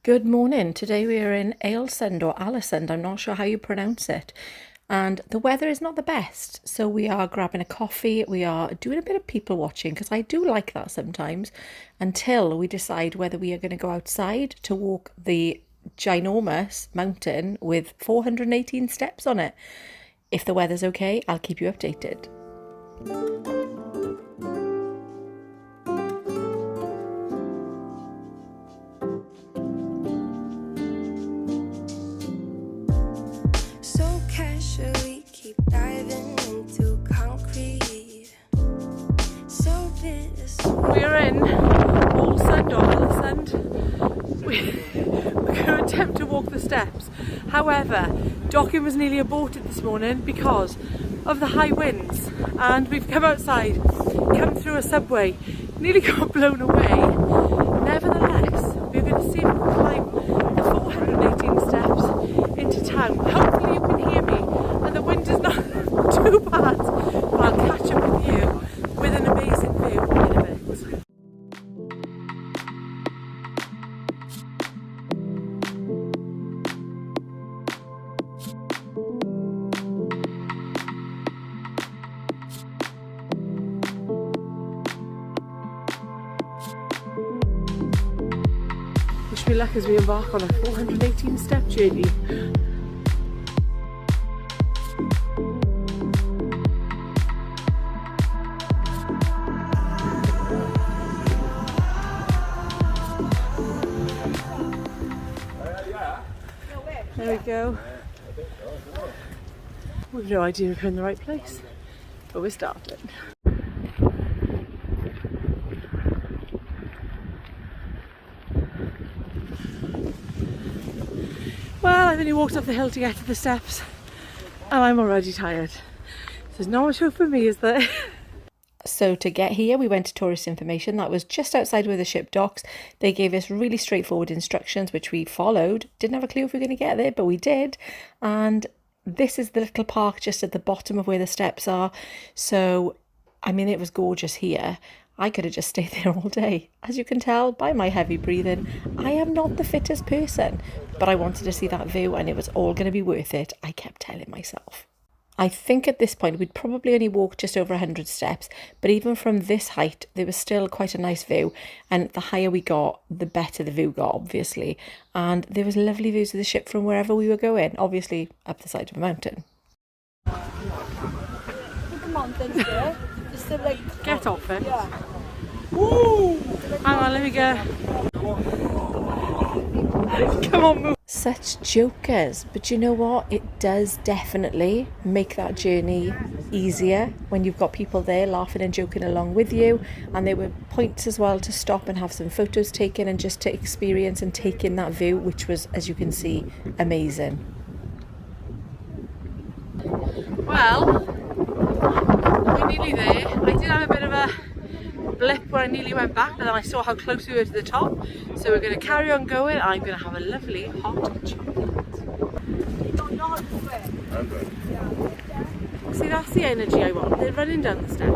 Good morning. Today we are in Alesund or Alesund, I'm not sure how you pronounce it. And the weather is not the best, so we are grabbing a coffee, we are doing a bit of people watching, because I do like that sometimes, until we decide whether we are going to go outside to walk the ginormous mountain with 418 steps on it. If the weather's okay, I'll keep you updated. We're in Alesund or Alesund. We're going to attempt to walk the steps. However, docking was nearly aborted this morning because of the high winds, and we've come outside, come through a subway, nearly got blown away. Nevertheless, we're going to see if we can climb the 418 steps into town. Hopefully you can hear me and the wind is not too bad, but I'll catch up with you with an amazing view in a bit. Wish me luck as we embark on a 418 step journey. There we go. We've no idea if we're in the right place, but we're starting. Well, I've only walked up the hill to get to the steps and I'm already tired. There's not much hope for me, is there? So to get here, we went to tourist information that was just outside where the ship docks. They gave us really straightforward instructions, which we followed. Didn't have a clue if we were going to get there, but we did. And this is the little park just at the bottom of where the steps are. So, I mean, it was gorgeous here. I could have just stayed there all day. As you can tell by my heavy breathing, I am not the fittest person, but I wanted to see that view and it was all going to be worth it, I kept telling myself. I think at this point we'd probably only walked just over 100 steps, but even from this height there was still quite a nice view, and the higher we got the better the view got, obviously, and there was lovely views of the ship from wherever we were going, obviously up the side of a mountain. Get off it. Yeah. Woo! Hang on, let me go. Come on, move. Such jokers, but you know what? It does definitely make that journey easier when you've got people there laughing and joking along with you. And there were points as well to stop and have some photos taken and just to experience and take in that view, which was, as you can see, amazing. Well, we're nearly there. I did have a bit of a blip where I nearly went back, but then I saw how close we were to the top, so we're going to carry on going. I'm going to have a lovely hot chocolate. See, that's the energy I want. They're running down the steps.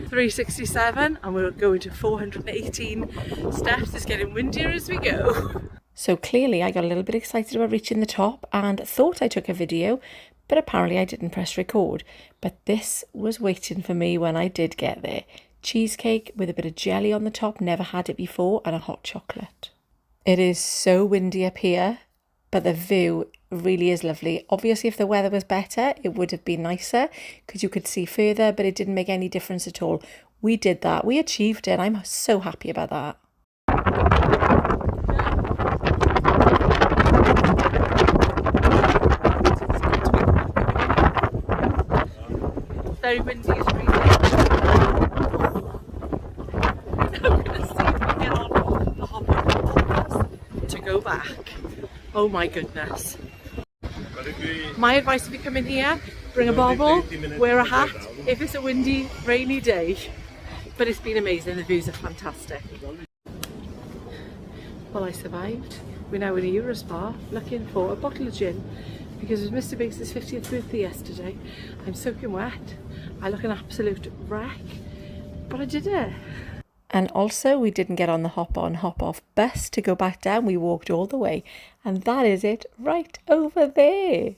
367 and we're going to 418 steps. It's getting windier as we go. So clearly I got a little bit excited about reaching the top and thought I took a video, but apparently I didn't press record. But this was waiting for me when I did get there. Cheesecake with a bit of jelly on the top, never had it before, and a hot chocolate. It is so windy up here, but the view really is lovely. Obviously, if the weather was better, it would have been nicer because you could see further, but it didn't make any difference at all. We did that. We achieved it. I'm so happy about that. Very windy, it's breathing. I'm going to see if we get on the hopper to go back. Oh my goodness. My advice if you come in here, bring a bobble, wear a hat if it's a windy, rainy day. But it's been amazing, the views are fantastic. Well, I survived. We're now in a Eurospa looking for a bottle of gin because it was Mr. Biggs' 50th birthday yesterday. I'm soaking wet. I look an absolute wreck, But I did it. And also, we didn't get on the hop-on, hop-off bus to go back down. We walked all the way. And that is it right over there.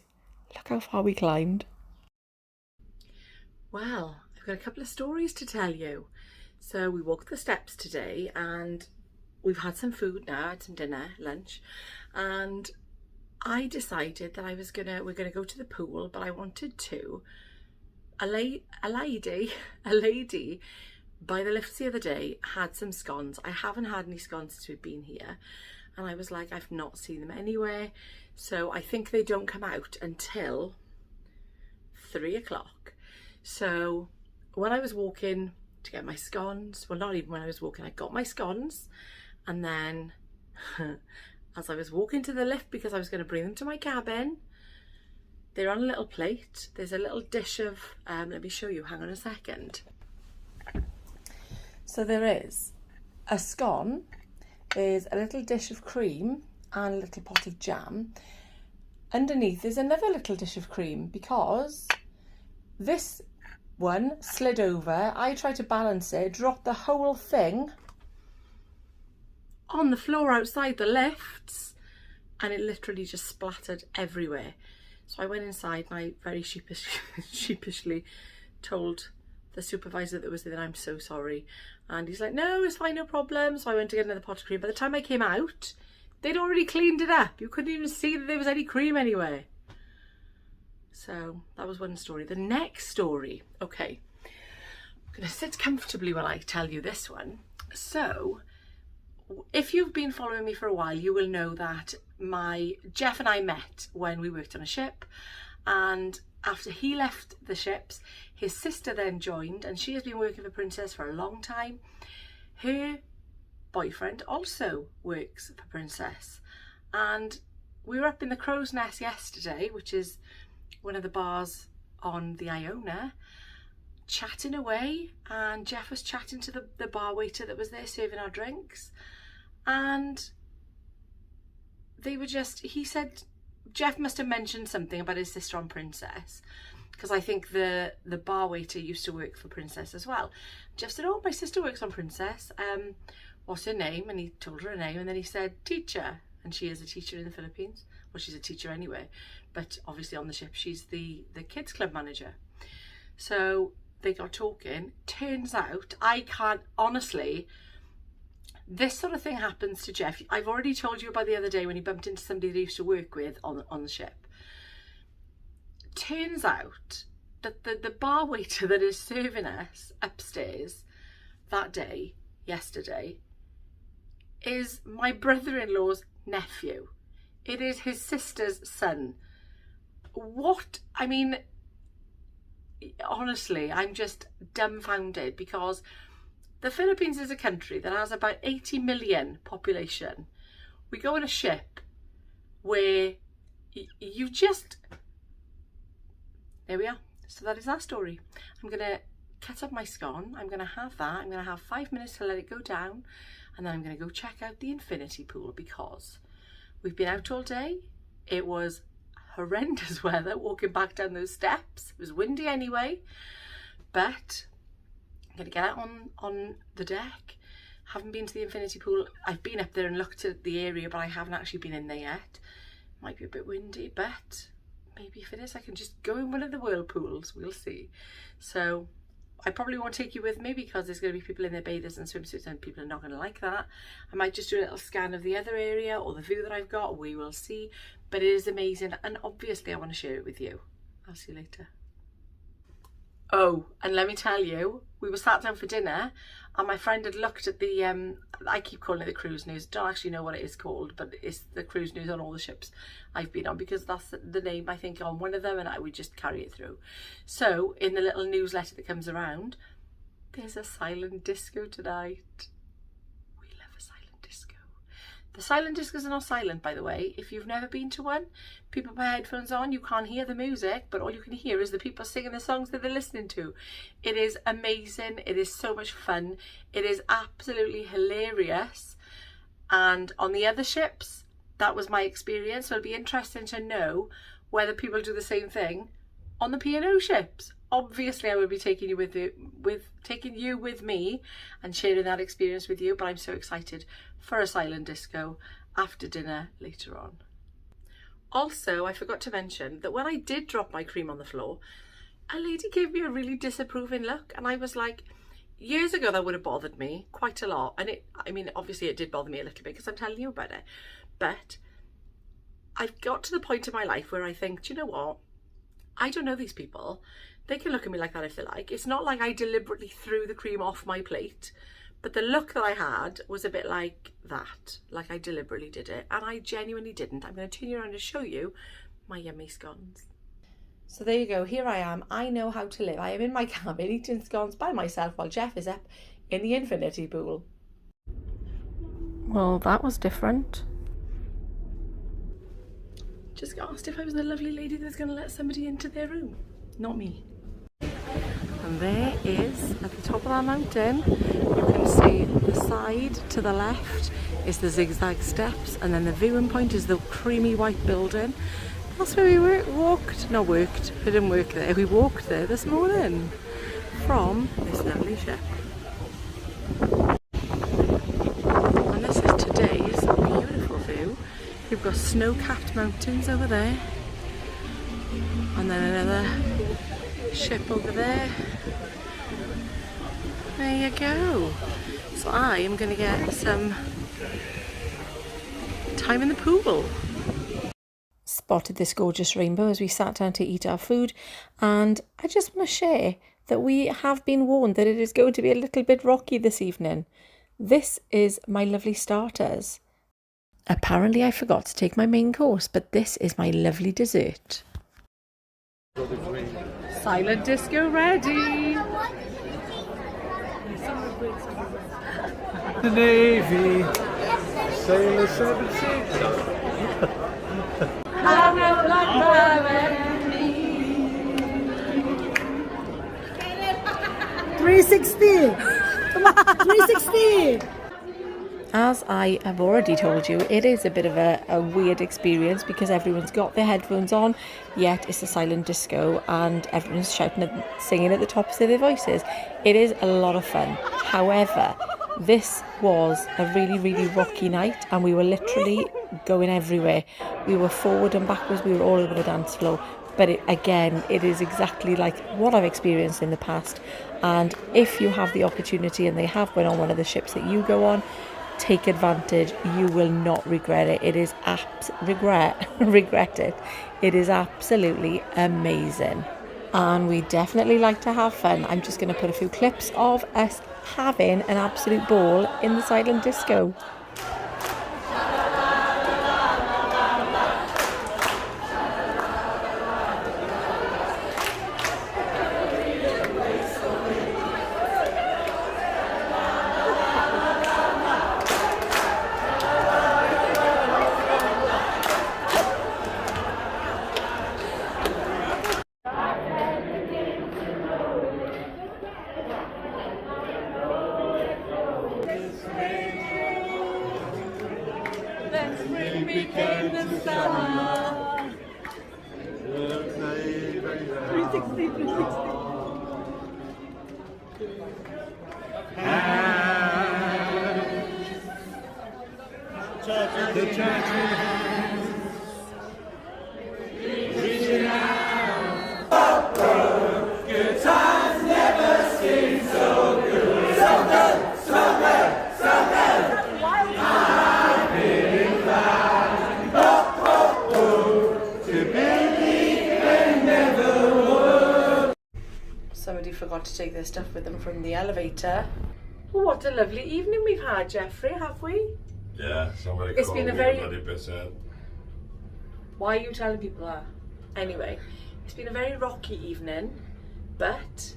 Look how far we climbed. Well, I've got a couple of stories to tell you. So we walked the steps today and we've had some food now, had some dinner, lunch. And I decided that we're gonna go to the pool, but I wanted to. A lady by the lifts the other day had some scones. I haven't had any scones since we've been here, and I was like, I've not seen them anywhere, so I think they don't come out until 3 o'clock. So when I was walking to get my scones, well, not even when I was walking, I got my scones, and then as I was walking to the lift because I was going to bring them to my cabin, they're on a little plate. There's a little dish of let me show you, hang on a second. So there is a scone, there's a little dish of cream and a little pot of jam. Underneath there's another little dish of cream because this one slid over. I tried to balance it, dropped the whole thing on the floor outside the lifts, and it literally just splattered everywhere. So I went inside and I very sheepishly told the supervisor that was there that I'm so sorry, and he's like, no, it's fine, no problem. So I went to get another pot of cream. By the time I came out, they'd already cleaned it up. You couldn't even see that there was any cream anywhere. So that was one story. The next story, okay, I'm gonna sit comfortably while I tell you this one. So if you've been following me for a while, you will know that Jeff and I met when we worked on a ship, and after he left the ships, his sister then joined, and she has been working for Princess for a long time. Her boyfriend also works for Princess, and we were up in the Crow's Nest yesterday, which is one of the bars on the Iona, chatting away, and Jeff was chatting to the bar waiter that was there serving our drinks, and they were just, he said, Jeff must have mentioned something about his sister on Princess, because I think the bar waiter used to work for Princess as well. Jeff said, oh, my sister works on Princess, what's her name? And he told her name, and then he said teacher, and she is a teacher in the Philippines. Well, she's a teacher anyway, but obviously on the ship she's the kids club manager. So they got talking. Turns out, I can't, honestly, this sort of thing happens to Jeff. I've already told you about the other day when he bumped into somebody that he used to work with on the ship. Turns out that the bar waiter that is serving us upstairs that day, yesterday, is my brother-in-law's nephew. It is his sister's son. What? I mean, honestly, I'm just dumbfounded, because the Philippines is a country that has about 80 million population. We go on a ship where you just... There we are. So that is our story. I'm going to cut up my scone. I'm going to have that. I'm going to have 5 minutes to let it go down. And then I'm going to go check out the infinity pool, because we've been out all day. It was horrendous weather walking back down those steps. It was windy anyway. But I'm going to get out on the deck. Haven't been to the infinity pool. I've been up there and looked at the area, but I haven't actually been in there yet. Might be a bit windy, but maybe if it is, I can just go in one of the whirlpools. We'll see. So I probably won't take you with me, because there's going to be people in their bathers and swimsuits, and people are not going to like that. I might just do a little scan of the other area or the view that I've got. We will see. But it is amazing, and obviously I want to share it with you. I'll see you later. Oh, and let me tell you, we were sat down for dinner, and my friend had looked at the, I keep calling it the cruise news, don't actually know what it is called, but it's the cruise news on all the ships I've been on, because that's the name, I think, on one of them, and I would just carry it through. So in the little newsletter that comes around, there's a silent disco tonight. We love a silent disco. The silent discos are not silent, by the way. If you've never been to one, people put headphones on, you can't hear the music, but all you can hear is the people singing the songs that they're listening to. It is amazing. It is so much fun. It is absolutely hilarious. And on the other ships, that was my experience. So it'll be interesting to know whether people do the same thing on the P&O ships. obviously I would be taking you with me and sharing that experience with you, but I'm so excited for a silent disco after dinner later on. Also, I forgot to mention that when I did drop my cream on the floor, a lady gave me a really disapproving look, and I was like, years ago that would have bothered me quite a lot, and I mean obviously it did bother me a little bit because I'm telling you about it, but I've got to the point in my life where I think, do you know what, I don't know these people, they can look at me like that if they like. It's not like I deliberately threw the cream off my plate, but the look that I had was a bit like that, like I deliberately did it, and I genuinely didn't. I'm going to turn you around and show you my yummy scones. So there you go, here I am, I know how to live. I am in my cabin eating scones by myself while Jeff is up in the infinity pool. Well, that was different. Just asked if I was the lovely lady that's going to let somebody into their room. Not me. And there is, at the top of that mountain, you can see the side to the left is the zigzag steps, and then the viewing point is the creamy white building. That's where we we didn't work there, we walked there this morning from this lovely ship. And this is today's beautiful view. You've got snow-capped mountains over there, and then another ship over there. There you go. So I am going to get some time in the pool. Spotted this gorgeous rainbow as we sat down to eat our food, and I just want to share that we have been warned that it is going to be a little bit rocky this evening. This is my lovely starters. Apparently I forgot to take my main course, but this is my lovely dessert. Silent disco ready! The Navy, Sailor 76. Have no luck, 360! Come on, 360! As I have already told you, it is a bit of a weird experience because everyone's got their headphones on, yet it's a silent disco and everyone's shouting and singing at the tops of their voices. It is a lot of fun. However, this was a really, really rocky night and we were literally going everywhere. We were forward and backwards, we were all over the dance floor. But it is exactly like what I've experienced in the past. And if you have the opportunity, and they have been on one of the ships that you go on, take advantage. You will not regret it. It is regret it. It is absolutely amazing. And we definitely like to have fun. I'm just going to put a few clips of us having an absolute ball in the silent disco. Became the star. 360, 360. The church hands, reaching out. Good times never seem so good. So good, so good, so good. I'm feeling fine. Oh, oh, oh. To believe and never would. Somebody forgot to take their stuff with them from the elevator. Oh, what a lovely evening we've had, Jeffrey, have we? Yeah, somebody It's called been a me very- a bloody percent. Why are you telling people that? Anyway, it's been a very rocky evening, but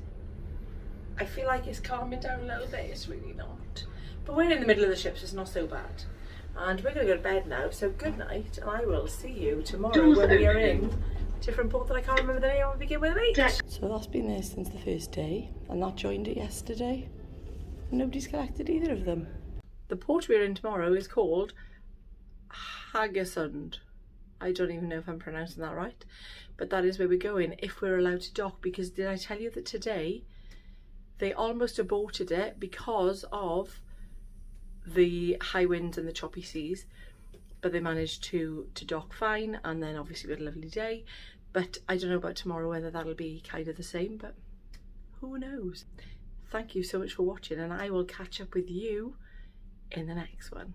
I feel like it's calming down a little bit. It's really not. But we're in the middle of the ship, so it's not so bad. And we're going to go to bed now, so good night, and I will see you tomorrow when we are in a different port that I can't remember the name of, begin with an H. So that's been there since the first day, and that joined it yesterday. Nobody's collected either of them. The port we're in tomorrow is called Alesund. I don't even know if I'm pronouncing that right, but that is where we're going if we're allowed to dock, because did I tell you that today they almost aborted it because of the high winds and the choppy seas, but they managed to dock fine, and then obviously we had a lovely day. But I don't know about tomorrow, whether that'll be kind of the same, but who knows. Thank you so much for watching, and I will catch up with you in the next one.